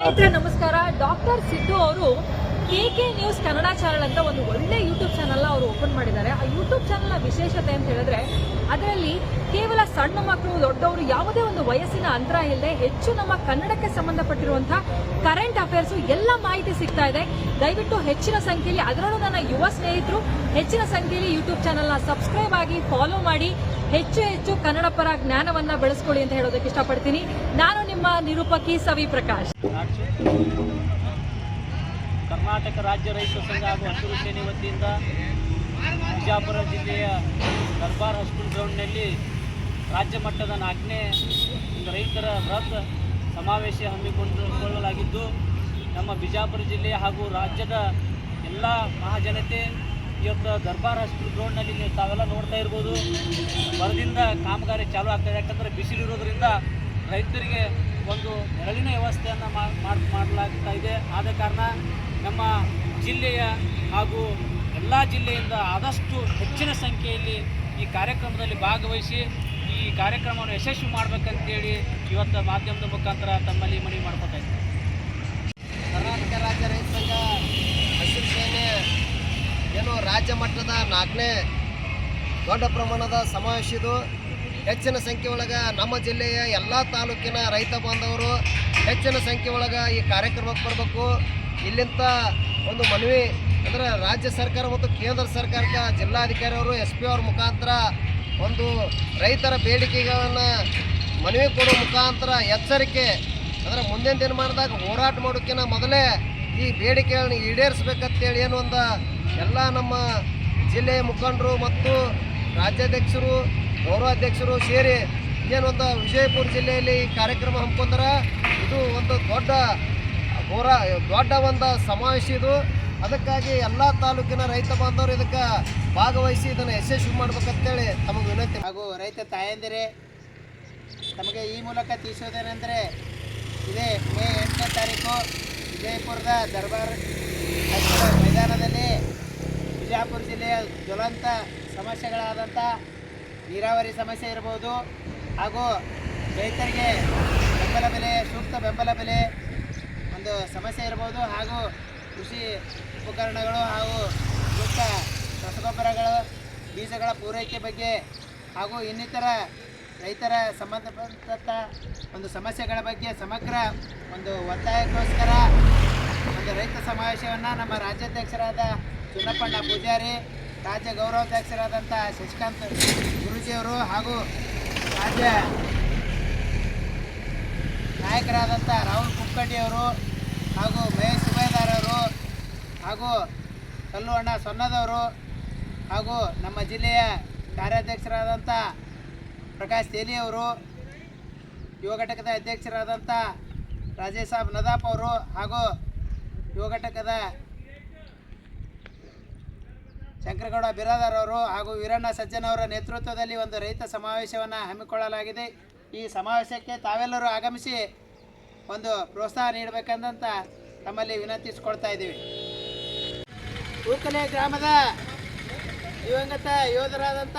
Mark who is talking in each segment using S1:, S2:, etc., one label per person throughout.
S1: ಸ್ನೇಹಿತರೆ ನಮಸ್ಕಾರ. ಡಾಕ್ಟರ್ ಸಿದ್ದು ಅವರು KK ನ್ಯೂಸ್ ಕನ್ನಡ ಚಾನಲ್ ಅಂತ ಒಂದು ಒಳ್ಳೆ ಯೂಟ್ಯೂಬ್ ಚಾನಲ್ ಅವರು ಓಪನ್ ಮಾಡಿದ್ದಾರೆ. ಆ ಯೂಟ್ಯೂಬ್ ಚಾನಲ್ನ ವಿಶೇಷತೆ ಅಂತ ಹೇಳಿದ್ರೆ ಅದರಲ್ಲಿ ಕೇವಲ ಸಣ್ಣ ಮಕ್ಕಳು ದೊಡ್ಡವರು ಯಾವುದೇ ಒಂದು ವಯಸ್ಸಿನ ಅಂತರ ಇಲ್ಲದೆ ಹೆಚ್ಚು ನಮ್ಮ ಕನ್ನಡಕ್ಕೆ ಸಂಬಂಧಪಟ್ಟಿರುವಂತಹ ಕರೆಂಟ್ ಅಫೇರ್ಸ್ ಎಲ್ಲ ಮಾಹಿತಿ ಸಿಗ್ತಾ ಇದೆ. ದಯವಿಟ್ಟು ಹೆಚ್ಚಿನ ಸಂಖ್ಯೆಯಲ್ಲಿ, ಅದರಲ್ಲೂ ನನ್ನ ಯುವ ಸ್ನೇಹಿತರು ಹೆಚ್ಚಿನ ಸಂಖ್ಯೆಯಲ್ಲಿ ಯೂಟ್ಯೂಬ್ ಚಾನಲ್ನ ಸಬ್ಸ್ಕ್ರೈಬ್ ಆಗಿ ಫಾಲೋ ಮಾಡಿ ಹೆಚ್ಚು ಕನ್ನಡ ಪರ ಜ್ಞಾನವನ್ನ ಬೆಳೆಸ್ಕೊಳ್ಳಿ ಅಂತ ಹೇಳೋದಕ್ಕೆ ಇಷ್ಟಪಡ್ತೀನಿ. ನಾನು ನಿಮ್ಮ ನಿರೂಪಕಿ ಸವಿ ಪ್ರಕಾಶ್.
S2: ಕರ್ನಾಟಕ ರಾಜ್ಯ ರೈತ ಸಂಘ ಹಾಗೂ ಹಸಿರು ಸೇನೆ ವತಿಯಿಂದ ಬಿಜಾಪುರ ಜಿಲ್ಲೆಯ ದರ್ಬಾರ್ ಹೈಸ್ಕೂಲ್ ಗ್ರೌಂಡ್ನಲ್ಲಿ ರಾಜ್ಯ ಮಟ್ಟದ 4ನೇ ರೈತರ ಬೃಹತ್ ಸಮಾವೇಶ ಹಮ್ಮಿಕೊಳ್ಳಲಾಗಿದ್ದು, ನಮ್ಮ ಬಿಜಾಪುರ ಜಿಲ್ಲೆ ಹಾಗೂ ರಾಜ್ಯದ ಎಲ್ಲ ಮಹಾಜನತೆ ಇವತ್ತು ದರ್ಬಾರ್ ಹೈಸ್ಕೂಲ್ ಗ್ರೌಂಡ್ನಲ್ಲಿ ನೀವು ತಾವೆಲ್ಲ ನೋಡ್ತಾ ಇರ್ಬೋದು. ಬರದಿಂದ ಕಾಮಗಾರಿ ಚಾಲೂ ಆಗ್ತಾಯಿದೆ. ಯಾಕಂದರೆ ಬಿಸಿಲಿರೋದ್ರಿಂದ ರೈತರಿಗೆ ಒಂದು ನೆರಳಿನ ವ್ಯವಸ್ಥೆಯನ್ನು ಮಾಡಲಾಗ್ತಾ ಇದೆ. ಆದ ಕಾರಣ ನಮ್ಮ ಜಿಲ್ಲೆಯ ಹಾಗೂ ಎಲ್ಲ ಜಿಲ್ಲೆಯಿಂದ ಆದಷ್ಟು ಹೆಚ್ಚಿನ ಸಂಖ್ಯೆಯಲ್ಲಿ ಈ ಕಾರ್ಯಕ್ರಮದಲ್ಲಿ ಭಾಗವಹಿಸಿ ಈ ಕಾರ್ಯಕ್ರಮವನ್ನು ಯಶಸ್ವಿ ಮಾಡಬೇಕಂತೇಳಿ ಇವತ್ತು ಮಾಧ್ಯಮದ ಮುಖಾಂತರ ತಮ್ಮಲ್ಲಿ ಮನವಿ ಮಾಡ್ಕೊತಾ ಇದ್ದೀವಿ.
S3: ಕರ್ನಾಟಕ ರಾಜ್ಯ ರೈತ ಸಂಘ ಹಸಿರು ಸೇನೆ ಏನು ರಾಜ್ಯ ಮಟ್ಟದ 4ನೇ ದೊಡ್ಡ ಪ್ರಮಾಣದ ಸಮಾವೇಶ ಇದು. ಹೆಚ್ಚಿನ ಸಂಖ್ಯೆ ಒಳಗೆ ನಮ್ಮ ಜಿಲ್ಲೆಯ ಎಲ್ಲ ತಾಲೂಕಿನ ರೈತ ಬಾಂಧವರು ಹೆಚ್ಚಿನ ಸಂಖ್ಯೆ ಒಳಗೆ ಈ ಕಾರ್ಯಕ್ರಮಕ್ಕೆ ಬರಬೇಕು. ಇಲ್ಲಿಂದ ಒಂದು ಮನವಿ ಅಂದರೆ ರಾಜ್ಯ ಸರ್ಕಾರ ಮತ್ತು ಕೇಂದ್ರ ಸರ್ಕಾರಕ್ಕೆ ಜಿಲ್ಲಾಧಿಕಾರಿ ಅವರು SP ಅವ್ರ ಮುಖಾಂತರ ಒಂದು ರೈತರ ಬೇಡಿಕೆಗಳನ್ನು ಮನವಿ ಕೊಡುವ ಮುಖಾಂತರ ಎಚ್ಚರಿಕೆ ಅಂದರೆ ಮುಂದಿನ ದಿನಮಾನದಾಗ ಹೋರಾಟ ಮಾಡೋಕ್ಕಿಂತ ಮೊದಲೇ ಈ ಬೇಡಿಕೆಗಳನ್ನ ಈಡೇರಿಸಬೇಕಂತೇಳಿ ಏನು ಒಂದು ಎಲ್ಲ ನಮ್ಮ ಜಿಲ್ಲೆಯ ಮುಖಂಡರು ಮತ್ತು ರಾಜ್ಯಾಧ್ಯಕ್ಷರು ಗೌರವಾಧ್ಯಕ್ಷರು ಸೇರಿ ಏನೊಂದು ವಿಜಯಪುರ ಜಿಲ್ಲೆಯಲ್ಲಿ ಈ ಕಾರ್ಯಕ್ರಮ ಹಮ್ಮಿಕೊಂಡ್ರೆ ಇದು ಒಂದು ದೊಡ್ಡ ಒಂದು ಸಮಾವೇಶ ಇದು. ಅದಕ್ಕಾಗಿ ಎಲ್ಲ ತಾಲೂಕಿನ ರೈತ ಬಾಂಧವರು ಇದಕ್ಕೆ ಭಾಗವಹಿಸಿ ಇದನ್ನು ಯಶಸ್ವಿ ಮಾಡ್ಬೇಕಂತೇಳಿ ತಮಗೆ ವಿನಂತಿ.
S4: ಹಾಗೂ ರೈತ ತಾಯಂದಿರೇ, ತಮಗೆ ಈ ಮೂಲಕ ತಿಳಿಸೋದೇನೆಂದರೆ ಇದೇ ಮೇ 8ನೇ ತಾರೀಕು ವಿಜಯಪುರದ ದರ್ಬಾರ್ ಹೈಸ್ಕೂಲ್ ಮೈದಾನದಲ್ಲಿ ಬಿಜಾಪುರ ಜಿಲ್ಲೆಯ ಜ್ವಲಂತ ಸಮಸ್ಯೆಗಳಾದಂಥ ನೀರಾವರಿ ಸಮಸ್ಯೆ ಇರ್ಬೋದು, ಹಾಗೂ ರೈತರಿಗೆ ಬೆಂಬಲ ಬೆಲೆ, ಸೂಕ್ತ ಬೆಂಬಲ ಬೆಲೆ ಒಂದು ಸಮಸ್ಯೆ ಇರ್ಬೋದು, ಹಾಗೂ ಕೃಷಿ ಉಪಕರಣಗಳು ಹಾಗೂ ಸೂಕ್ತ ರಸಗೊಬ್ಬರಗಳು, ಬೀಜಗಳ ಪೂರೈಕೆ ಬಗ್ಗೆ ಹಾಗೂ ಇನ್ನಿತರ ರೈತರ ಸಂಬಂಧಪಟ್ಟ ಒಂದು ಸಮಸ್ಯೆಗಳ ಬಗ್ಗೆ ಸಮಗ್ರ ಒಂದು ಒತ್ತಾಯಕ್ಕೋಸ್ಕರ ಒಂದು ರೈತ ಸಮಾವೇಶವನ್ನು ನಮ್ಮ ರಾಜ್ಯಾಧ್ಯಕ್ಷರಾದ ಚುನ್ನಪ್ಪಣ್ಣ ಪೂಜಾರಿ, ರಾಜ್ಯ ಗೌರವಾಧ್ಯಕ್ಷರಾದಂಥ ಶಶಿಕಾಂತ್ ಗುರೂಜಿಯವರು ಹಾಗೂ ರಾಜ್ಯ ನಾಯಕರಾದಂಥ ರಾಹುಲ್ ಕುಕ್ಕಡ್ಡಿಯವರು ಹಾಗೂ ಮಹೇಶ್ ಸುಬೇದಾರ್ ಅವರು ಹಾಗೂ ಕಲ್ಲು ಅಣ್ಣ ಸೊನ್ನದವರು ಹಾಗೂ ನಮ್ಮ ಜಿಲ್ಲೆಯ ಕಾರ್ಯಾಧ್ಯಕ್ಷರಾದಂಥ ಪ್ರಕಾಶ್ ತೇಲಿಯವರು, ಯುವ ಘಟಕದ ಅಧ್ಯಕ್ಷರಾದಂಥ ರಾಜೇಶ್ ಸಾಬ್ ನದಾಪ್ ಅವರು ಹಾಗೂ ಯುವ ಘಟಕದ ಶಂಕರಗೌಡ ಬಿರಾದಾರ್ ಅವರು ಹಾಗೂ ವೀರಣ್ಣ ಸಜ್ಜನ್ ಅವರ ನೇತೃತ್ವದಲ್ಲಿ ಒಂದು ರೈತ ಸಮಾವೇಶವನ್ನು ಹಮ್ಮಿಕೊಳ್ಳಲಾಗಿದೆ. ಈ ಸಮಾವೇಶಕ್ಕೆ ತಾವೆಲ್ಲರೂ ಆಗಮಿಸಿ ಒಂದು ಪ್ರೋತ್ಸಾಹ ನೀಡಬೇಕಂತ ತಮ್ಮಲ್ಲಿ ವಿನಂತಿಸಿಕೊಳ್ತಾ ಇದ್ದೀವಿ. ಊಕಲೆ ಗ್ರಾಮದ ದಿವಂಗತ ಯೋಧರಾದಂಥ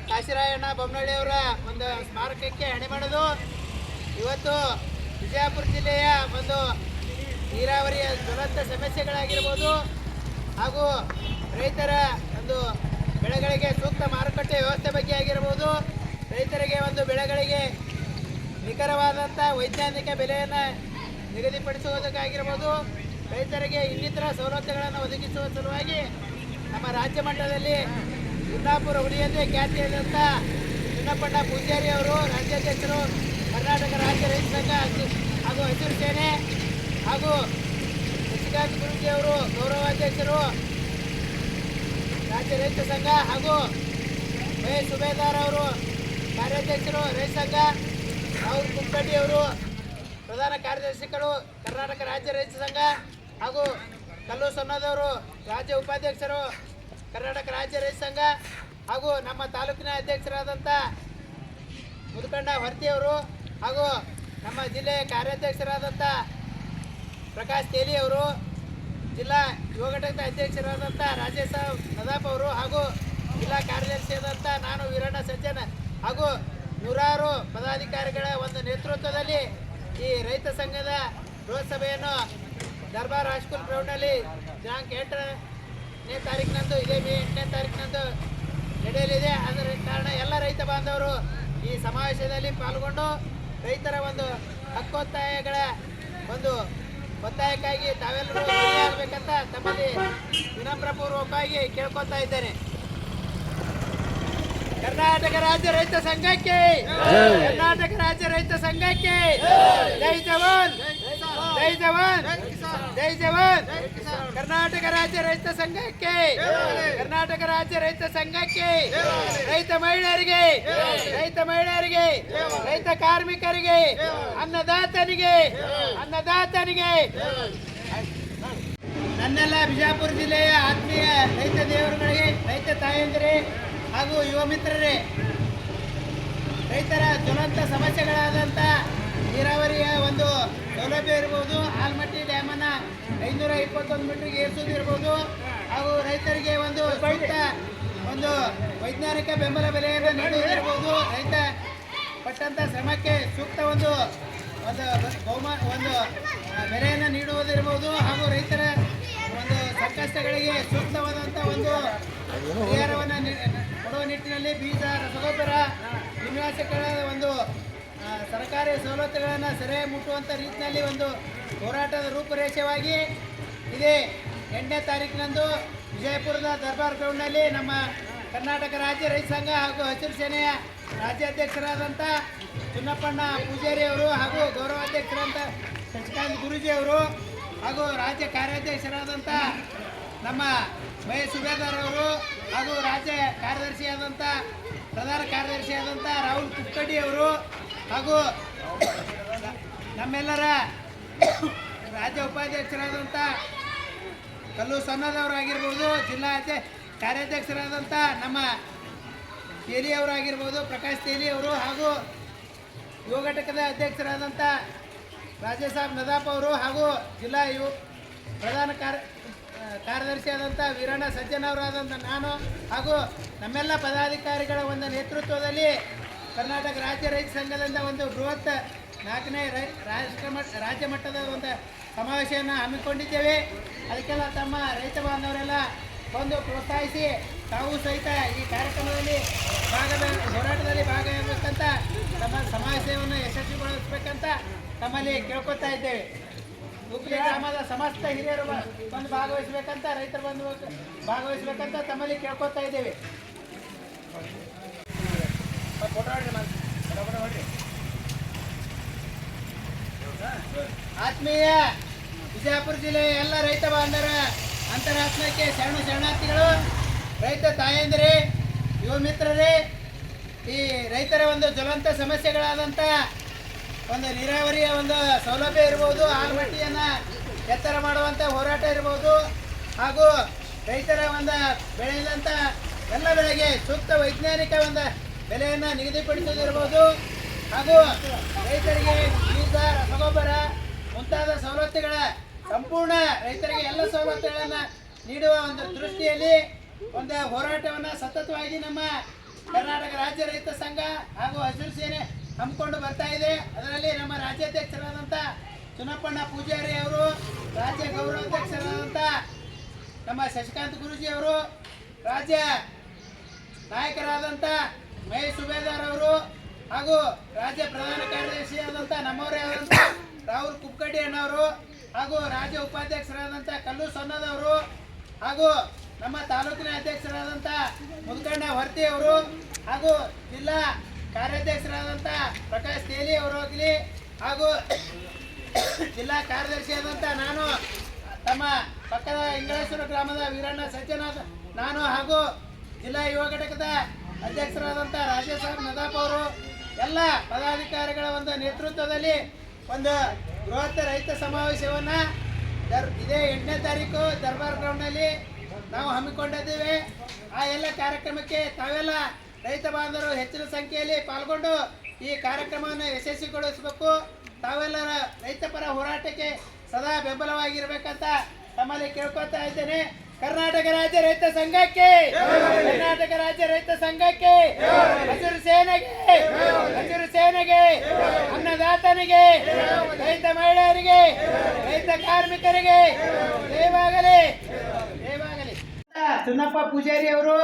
S4: ಕಾಶಿರಾಯಣ್ಣ ಬೊಮ್ಮನಹಳ್ಳಿಯವರ ಒಂದು ಸ್ಮಾರಕಕ್ಕೆ ಹಣೆ ಮಾಡೋದು ಇವತ್ತು ವಿಜಯಪುರ ಜಿಲ್ಲೆಯ ಒಂದು ನೀರಾವರಿಯ ಜ್ವಲಂತ ಸಮಸ್ಯೆಗಳಾಗಿರ್ಬೋದು ಹಾಗೂ ರೈತರ ಒಂದು ಬೆಳೆಗಳಿಗೆ ಸೂಕ್ತ ಮಾರುಕಟ್ಟೆ ವ್ಯವಸ್ಥೆ ಬಗ್ಗೆ ಆಗಿರ್ಬೋದು, ರೈತರಿಗೆ ಒಂದು ಬೆಳೆಗಳಿಗೆ ನಿಖರವಾದಂಥ ವೈಜ್ಞಾನಿಕ ಬೆಲೆಯನ್ನು ನಿಗದಿಪಡಿಸುವುದಕ್ಕಾಗಿರ್ಬೋದು, ರೈತರಿಗೆ ಇನ್ನಿತರ ಸವಲತ್ತುಗಳನ್ನು ಒದಗಿಸುವ ಸಲುವಾಗಿ ನಮ್ಮ ರಾಜ್ಯ ಮಟ್ಟದಲ್ಲಿ ಗುಂಡಾಪುರ ಹುಲಿಯಂತೆ ಖ್ಯಾತಿಯಾದಂಥ ಚುನ್ನಪ್ಪಣ್ಣ ಪೂಜಾರಿ ಅವರು, ರಾಜ್ಯಾಧ್ಯಕ್ಷರು, ಕರ್ನಾಟಕ ರಾಜ್ಯ ರೈತ ಸಂಘ ಹಾಗೂ ಹಸಿರು ಸೇನೆ, ಹಾಗೂ ಶಶಿಕಾಂತ್ ಗುರೂಜಿಯವರು ಗೌರವಾಧ್ಯಕ್ಷರು, ರಾಜ್ಯ ರೈತ ಸಂಘ, ಹಾಗೂ ಮಹೇಶ್ ಸುಬೇದಾರ್ ಅವರು ಕಾರ್ಯಾಧ್ಯಕ್ಷರು ರೈತ ಸಂಘ, ರಾಹುಲ್ ಕುಕ್ಕಡ್ಡಿಯವರು ಪ್ರಧಾನ ಕಾರ್ಯದರ್ಶಿಗಳು ಕರ್ನಾಟಕ ರಾಜ್ಯ ರೈತ ಸಂಘ, ಹಾಗೂ ಕಲ್ಲು ಸೊನ್ನದವರು ರಾಜ್ಯ ಉಪಾಧ್ಯಕ್ಷರು ಕರ್ನಾಟಕ ರಾಜ್ಯ ರೈತ ಸಂಘ, ಹಾಗೂ ನಮ್ಮ ತಾಲೂಕಿನ ಅಧ್ಯಕ್ಷರಾದಂಥ ಮುದುಕಣ್ಣ ಹೊರ್ತಿಯವರು ಹಾಗೂ ನಮ್ಮ ಜಿಲ್ಲೆಯ ಕಾರ್ಯಾಧ್ಯಕ್ಷರಾದಂಥ ಪ್ರಕಾಶ್ ತೇಲಿಯವರು, ಜಿಲ್ಲಾ ಯುವ ಘಟಕದ ಅಧ್ಯಕ್ಷರಾದಂಥ ರಾಜೇಶ್ ನದಾಪ್ ಅವರು ಹಾಗೂ ಜಿಲ್ಲಾ ಕಾರ್ಯದರ್ಶಿಯಾದಂಥ ನಾನು ವೀರಣ್ಣ ಸಜ್ಜನ್ ಹಾಗೂ ನೂರಾರು ಪದಾಧಿಕಾರಿಗಳ ಒಂದು ನೇತೃತ್ವದಲ್ಲಿ ಈ ರೈತ ಸಂಘದ ಬೃಹತ್ ಸಭೆಯನ್ನು ದರ್ಬಾರ್ ಹೈಸ್ಕೂಲ್ ಗ್ರೌಂಡ್ನಲ್ಲಿ ದಿನಾಂಕ 8ನೇ ತಾರೀಕಿನಂದು ಇದೇ ಮೇ 8ನೇ ತಾರೀಕಿನಂದು ನಡೆಯಲಿದೆ. ಅದರ ಕಾರಣ ಎಲ್ಲ ರೈತ ಬಾಂಧವರು ಈ ಸಮಾವೇಶದಲ್ಲಿ ಪಾಲ್ಗೊಂಡು ರೈತರ ಒಂದು ಹಕ್ಕೊತ್ತಾಯಗಳ ಒಂದು ಒತ್ತಾಯಕ್ಕಾಗಿ ತಾವೆಲ್ಲರೂ ಆಗಬೇಕಂತ ತಮ್ಮಲ್ಲಿ ವಿನಮ್ರಪೂರ್ವಕವಾಗಿ ಕೇಳ್ಕೊತಾ ಇದ್ದೇನೆ. ಕರ್ನಾಟಕ ರಾಜ್ಯ ರೈತ ಸಂಘಕ್ಕೆ, ಕರ್ನಾಟಕ ರಾಜ್ಯ ರೈತ ಸಂಘಕ್ಕೆ ಜೈ ಜವಾನ್, ಜೈ ಜವಾನ್, ಜೈ ಜವಾನ್. ಕರ್ನಾಟಕ ರಾಜ್ಯ ರೈತ ಸಂಘಕ್ಕೆ, ಕರ್ನಾಟಕ ರಾಜ್ಯ ರೈತ ಸಂಘಕ್ಕೆ, ರೈತ ಮಹಿಳೆಯರಿಗೆ, ರೈತ ಮಹಿಳೆಯರಿಗೆ, ರೈತ ಕಾರ್ಮಿಕರಿಗೆ, ಅನ್ನದಾತನಿಗೆ, ಅನ್ನದಾತನಿಗೆ, ನನ್ನೆಲ್ಲ ಬಿಜಾಪುರ ಜಿಲ್ಲೆಯ ಆತ್ಮೀಯ ರೈತ ದೇವರುಗಳಿಗೆ, ರೈತ ತಾಯಂದಿರೇ ಹಾಗೂ ಯುವ ಮಿತ್ರರೇ, ರೈತರ ಜ್ವಲಂತ ಸಮಸ್ಯೆಗಳಾದಂಥ ನೀರಾವರಿಯ ಒಂದು ಸೌಲಭ್ಯ ಇರ್ಬೋದು, ಆಲ್ಮಟ್ಟಿ ಡ್ಯಾಮನ್ನು 521 ಮೀಟರ್ಗೆ ಏರಿಸೋದು ಇರ್ಬೋದು, ಹಾಗೂ ರೈತರಿಗೆ ಒಂದು ಸೂಕ್ತ ಒಂದು ವೈಜ್ಞಾನಿಕ ಬೆಂಬಲ ಬೆಲೆಯನ್ನು ನೀಡುವುದಿರ್ಬೋದು, ರೈತ ಪಟ್ಟಂಥ ಶ್ರಮಕ್ಕೆ ಸೂಕ್ತ ಒಂದು ಬೆಲೆಯನ್ನು ನೀಡುವುದಿರ್ಬೋದು, ಹಾಗೂ ರೈತರ ಒಂದು ಸಂಕಷ್ಟಗಳಿಗೆ ಸೂಕ್ತವಾದಂಥ ಒಂದು ಪರಿಹಾರವನ್ನು ಕೊಡುವ ನಿಟ್ಟಿನಲ್ಲಿ ಬೀಜ, ರಸಗೊಬ್ಬರ, ವಿನ್ಯಾಸಗಳ ಒಂದು ಸರ್ಕಾರಿ ಸವಲತ್ತುಗಳನ್ನು ಸರಿಯಾಗಿ ಮುಟ್ಟುವಂಥ ರೀತಿಯಲ್ಲಿ ಒಂದು ಹೋರಾಟದ ರೂಪುರೇಷೆವಾಗಿ ಇದೇ 8ನೇ ತಾರೀಕಿನಂದು ವಿಜಯಪುರದ ದರ್ಬಾರ್ ಗ್ರೌಂಡ್ನಲ್ಲಿ ನಮ್ಮ ಕರ್ನಾಟಕ ರಾಜ್ಯ ರೈತ ಸಂಘ ಹಾಗೂ ಹಸಿರು ಸೇನೆಯ ರಾಜ್ಯಾಧ್ಯಕ್ಷರಾದಂಥ ಚುನ್ನಪ್ಪಣ್ಣ ಪೂಜಾರಿ ಅವರು ಹಾಗೂ ಗೌರವಾಧ್ಯಕ್ಷರಾದಂಥ ಶಶಿಕಾಂತ್ ಗುರೂಜಿ ಅವರು ಹಾಗೂ ರಾಜ್ಯ ಕಾರ್ಯಾಧ್ಯಕ್ಷರಾದಂಥ ನಮ್ಮ ಮಹೇಶ್ ಸುಬೇದಾರ್ ಅವರು ಹಾಗೂ ರಾಜ್ಯ ಕಾರ್ಯದರ್ಶಿಯಾದಂಥ ಪ್ರಧಾನ ಕಾರ್ಯದರ್ಶಿಯಾದಂಥ ರಾಹುಲ್ ಕುಕ್ಕಡಿ ಅವರು ಹಾಗೂ ನಮ್ಮೆಲ್ಲರ ರಾಜ್ಯ ಉಪಾಧ್ಯಕ್ಷರಾದಂಥ ಕಲ್ಲು ಸನ್ನದವರಾಗಿರ್ಬೋದು, ಜಿಲ್ಲಾ ಕಾರ್ಯಾಧ್ಯಕ್ಷರಾದಂಥ ನಮ್ಮ ತೇಲಿ ಅವರಾಗಿರ್ಬೋದು, ಪ್ರಕಾಶ್ ತೇಲಿ ಅವರು ಹಾಗೂ ಯುವ ಘಟಕದ ಅಧ್ಯಕ್ಷರಾದಂಥ ರಾಜೇಶ್ ನದಾಪ್ ಅವರು ಹಾಗೂ ಜಿಲ್ಲಾ ಪ್ರಧಾನ ಕಾರ್ಯದರ್ಶಿಯಾದಂಥ ವೀರಣ್ಣ ಸಜ್ಜನ್ ಅವರಾದಂಥ ನಾನು ಹಾಗೂ ನಮ್ಮೆಲ್ಲ ಪದಾಧಿಕಾರಿಗಳ ಒಂದು ನೇತೃತ್ವದಲ್ಲಿ ಕರ್ನಾಟಕ ರಾಜ್ಯ ರೈತ ಸಂಘದಿಂದ ಒಂದು ಬೃಹತ್ 4ನೇ ರಾಜ್ಯ ಮಟ್ಟದ ಒಂದು ಸಮಾವೇಶವನ್ನು ಹಮ್ಮಿಕೊಂಡಿದ್ದೇವೆ. ಅದಕ್ಕೆಲ್ಲ ತಮ್ಮ ರೈತ ಬಾಂಧವರೆಲ್ಲ ಬಂದು ಪ್ರೋತ್ಸಾಹಿಸಿ ತಾವು ಸಹಿತ ಈ ಕಾರ್ಯಕ್ರಮದಲ್ಲಿ ಹೋರಾಟದಲ್ಲಿ ಭಾಗವಹಿಸಬೇಕಂತ, ತಮ್ಮ ಸಮಾವೇಶವನ್ನು ಯಶಸ್ವಿಗೊಳಿಸಬೇಕಂತ ತಮ್ಮಲ್ಲಿ ಕೇಳ್ಕೊತಾ ಇದ್ದೇವೆ. ಹುಬ್ಳಿ ಗ್ರಾಮದ ಸಮಸ್ತ ಹಿರಿಯರು ಬಂದು ಭಾಗವಹಿಸಬೇಕಂತ, ರೈತರು ಬಂದು ಭಾಗವಹಿಸಬೇಕಂತ ತಮ್ಮಲ್ಲಿ ಕೇಳ್ಕೊತಾ ಇದ್ದೇವೆ. ಆತ್ಮೀಯ ವಿಜಯಪುರ ಜಿಲ್ಲೆಯ ಎಲ್ಲ ರೈತ ಬಾಂಧವರ ಅಂತರಾತ್ಮಕ್ಕೆ ಶರಣಾರ್ಥಿಗಳು, ರೈತ ತಾಯಂದಿರೇ, ಯುವ ಮಿತ್ರರೇ, ಈ ರೈತರ ಒಂದು ಜ್ವಲಂತ ಸಮಸ್ಯೆಗಳಾದಂಥ ಒಂದು ನೀರಾವರಿಯ ಒಂದು ಸೌಲಭ್ಯ ಇರ್ಬೋದು, ಆಲ್ಮಟ್ಟಿಯನ್ನು ಎತ್ತರ ಮಾಡುವಂಥ ಹೋರಾಟ ಇರ್ಬೋದು, ಹಾಗೂ ರೈತರ ಒಂದು ಬೆಳೆದಂಥ ಎಲ್ಲ ಬೆಳೆಗೆ ಸೂಕ್ತ ವೈಜ್ಞಾನಿಕ ಒಂದು ಬೆಲೆಯನ್ನು ನಿಗದಿಪಡಿಸೋದಿರ್ಬೋದು, ಹಾಗೂ ರೈತರಿಗೆ ಬೀಜ, ರಸಗೊಬ್ಬರ ಮುಂತಾದ ಸವಲತ್ತುಗಳ ಸಂಪೂರ್ಣ ರೈತರಿಗೆ ಎಲ್ಲ ಸವಲತ್ತುಗಳನ್ನು ನೀಡುವ ಒಂದು ದೃಷ್ಟಿಯಲ್ಲಿ ಒಂದು ಹೋರಾಟವನ್ನು ಸತತವಾಗಿ ನಮ್ಮ ಕರ್ನಾಟಕ ರಾಜ್ಯ ರೈತ ಸಂಘ ಹಾಗೂ ಹಸಿರು ಸೇನೆ ಹಮ್ಮಿಕೊಂಡು ಬರ್ತಾ ಇದೆ. ಅದರಲ್ಲಿ ನಮ್ಮ ರಾಜ್ಯಾಧ್ಯಕ್ಷರಾದಂಥ ಚುನ್ನಪ್ಪಣ್ಣ ಪೂಜಾರಿ ಅವರು, ರಾಜ್ಯ ಗೌರವಾಧ್ಯಕ್ಷರಾದಂಥ ನಮ್ಮ ಶಶಿಕಾಂತ್ ಗುರೂಜಿ ಅವರು, ರಾಜ್ಯ ನಾಯಕರಾದಂಥ ಮಹೇಶ್ ಸುಬೇದಾರ್ ಅವರು, ಹಾಗೂ ರಾಜ್ಯ ಪ್ರಧಾನ ಕಾರ್ಯದರ್ಶಿಯಾದಂಥ ನಮ್ಮವರೇ ಆದಂಥ ರಾಹುಲ್ ಕುಕ್ಕಡಿ ಅಣ್ಣವರು, ಹಾಗೂ ರಾಜ್ಯ ಉಪಾಧ್ಯಕ್ಷರಾದಂಥ ಕಲ್ಲು ಸನ್ನದವರು, ಹಾಗೂ ನಮ್ಮ ತಾಲೂಕಿನ ಅಧ್ಯಕ್ಷರಾದಂಥ ಮುದುಕಣ್ಣ ಹೊರ್ತಿ ಅವರು, ಹಾಗೂ ಜಿಲ್ಲಾ ಕಾರ್ಯಾಧ್ಯಕ್ಷರಾದಂಥ ಪ್ರಕಾಶ್ ತೇಲಿ ಅವರಾಗಲಿ, ಹಾಗೂ ಜಿಲ್ಲಾ ಕಾರ್ಯದರ್ಶಿಯಾದಂಥ ನಾನು, ತಮ್ಮ ಪಕ್ಕದ ಇಂಗಳೇಶ್ವರ ಗ್ರಾಮದ ವೀರಣ್ಣ ಸಜ್ಜನಾಥ ನಾನು, ಹಾಗೂ ಜಿಲ್ಲಾ ಯುವ ಘಟಕದ ಅಧ್ಯಕ್ಷರಾದಂಥ ರಾಜೇಶ್ ನದಾಪ್ ಅವರು, ಎಲ್ಲ ಪದಾಧಿಕಾರಿಗಳ ಒಂದು ನೇತೃತ್ವದಲ್ಲಿ ಒಂದು ಬೃಹತ್ ರೈತ ಸಮಾವೇಶವನ್ನು ಇದೇ 8ನೇ ತಾರೀಕು ದರ್ಬಾರ್ ಗ್ರೌಂಡ್ನಲ್ಲಿ ನಾವು ಹಮ್ಮಿಕೊಂಡಿದ್ದೇವೆ. ಆ ಎಲ್ಲ ಕಾರ್ಯಕ್ರಮಕ್ಕೆ ತಾವೆಲ್ಲ ರೈತ ಬಾಂಧವರು ಹೆಚ್ಚಿನ ಸಂಖ್ಯೆಯಲ್ಲಿ ಪಾಲ್ಗೊಂಡು ಈ ಕಾರ್ಯಕ್ರಮವನ್ನು ಯಶಸ್ವಿಗೊಳಿಸಬೇಕು. ತಾವೆಲ್ಲರ ರೈತಪರ ಹೋರಾಟಕ್ಕೆ ಸದಾ ಬೆಂಬಲವಾಗಿರಬೇಕಂತ ತಮ್ಮಲ್ಲಿ ಕೇಳ್ಕೊತಾ ಇದ್ದೇನೆ. ಕರ್ನಾಟಕ ರಾಜ್ಯ ರೈತ ಸಂಘಕ್ಕೆ, ಕರ್ನಾಟಕ ರಾಜ್ಯ ರೈತ ಸಂಘಕ್ಕೆ, ಹಸಿರು ಸೇನೆಗೆ, ಅನ್ನದಾತನಿಗೆ, ರೈತ ಮಹಿಳೆಯರಿಗೆ, ರೈತ ಕಾರ್ಮಿಕರಿಗೆ ಜಯವಾಗಲಿ. ಚುನ್ನಪ್ಪ ಪೂಜಾರಿ ಅವರು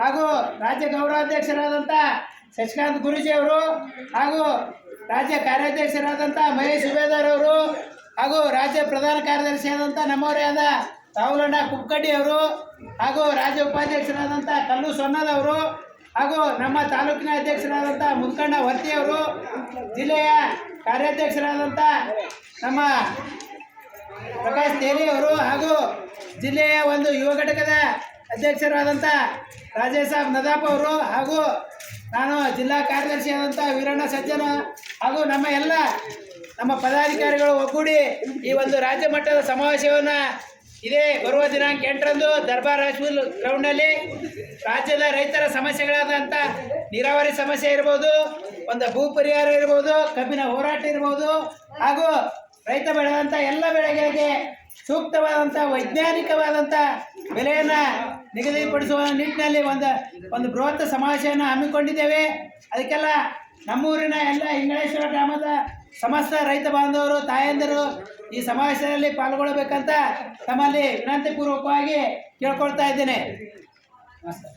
S4: ಹಾಗೂ ರಾಜ್ಯ ಗೌರವಾಧ್ಯಕ್ಷರಾದಂಥ ಶಶಿಕಾಂತ್ ಗುರೂಜಿ ಅವರು ಹಾಗೂ ರಾಜ್ಯ ಕಾರ್ಯಾಧ್ಯಕ್ಷರಾದಂಥ ಮಹೇಶ್ ಸುಬೇದಾರ್ ಅವರು ಹಾಗೂ ರಾಜ್ಯ ಪ್ರಧಾನ ಕಾರ್ಯದರ್ಶಿಯಾದಂಥ ನಮ್ಮವರೇ ಆದ ರಾಹುಲಣ್ಣ ಕುಕ್ಕಡ್ಡಿ ಅವರು ಹಾಗೂ ರಾಜ್ಯ ಉಪಾಧ್ಯಕ್ಷರಾದಂಥ ಕಲ್ಲು ಸೊನ್ನದವರು ಹಾಗೂ ನಮ್ಮ ತಾಲೂಕಿನ ಅಧ್ಯಕ್ಷರಾದಂಥ ಮುನ್ಕಣ್ಣ ವರ್ತಿ ಅವರು, ಜಿಲ್ಲೆಯ ಕಾರ್ಯಾಧ್ಯಕ್ಷರಾದಂಥ ನಮ್ಮ ಪ್ರಕಾಶ್ ತೇಲಿ ಅವರು ಹಾಗೂ ಜಿಲ್ಲೆಯ ಒಂದು ಯುವ ಘಟಕದ ಅಧ್ಯಕ್ಷರಾದಂಥ ರಾಜೇಶ್ ಸಾಬ್ ನದಾಪ್ ಅವರು ಹಾಗೂ ನಾನು ಜಿಲ್ಲಾ ಕಾರ್ಯದರ್ಶಿಯಾದಂಥ ವೀರಣ್ಣ ಸಜ್ಜನ ಹಾಗೂ ನಮ್ಮ ಪದಾಧಿಕಾರಿಗಳು ಒಗ್ಗೂಡಿ ಈ ಒಂದು ರಾಜ್ಯ ಮಟ್ಟದ ಸಮಾವೇಶವನ್ನು ಇದೇ ಬರುವ ದಿನಾಂಕ 8ರಂದು ದರ್ಬಾರ್ ಹೈಸ್ಕೂಲ್ ಗ್ರೌಂಡ್ನಲ್ಲಿ ರಾಜ್ಯದ ರೈತರ ಸಮಸ್ಯೆಗಳಾದಂಥ ನೀರಾವರಿ ಸಮಸ್ಯೆ ಇರ್ಬೋದು, ಒಂದು ಭೂ ಪರಿಹಾರ ಇರ್ಬೋದು, ಕಬ್ಬಿನ ಹೋರಾಟ ಇರ್ಬೋದು ಹಾಗೂ ರೈತ ಬೆಳೆದಂಥ ಎಲ್ಲ ಬೆಳೆಗಳಿಗೆ ಸೂಕ್ತವಾದಂಥ ವೈಜ್ಞಾನಿಕವಾದಂಥ ಬೆಲೆಯನ್ನು ನಿಗದಿಪಡಿಸುವ ನಿಟ್ಟಿನಲ್ಲಿ ಒಂದು ಬೃಹತ್ ಸಮಾವೇಶವನ್ನು ಹಮ್ಮಿಕೊಂಡಿದ್ದೇವೆ. ಅದಕ್ಕೆಲ್ಲ ನಮ್ಮೂರಿನ ಎಲ್ಲ ಇಂಗಳೇಶ್ವರ ಗ್ರಾಮದ ಸಮಸ್ತ ರೈತ ಬಾಂಧವರು, ತಾಯಂದಿರು ಈ ಸಮಾವೇಶದಲ್ಲಿ ಪಾಲ್ಗೊಳ್ಳಬೇಕಂತ ತಮ್ಮಲ್ಲಿ ವಿನಂತಿಪೂರ್ವಕವಾಗಿ ಕೇಳ್ಕೊಳ್ತಾ ಇದ್ದೇನೆ. ನಮಸ್ಕಾರ.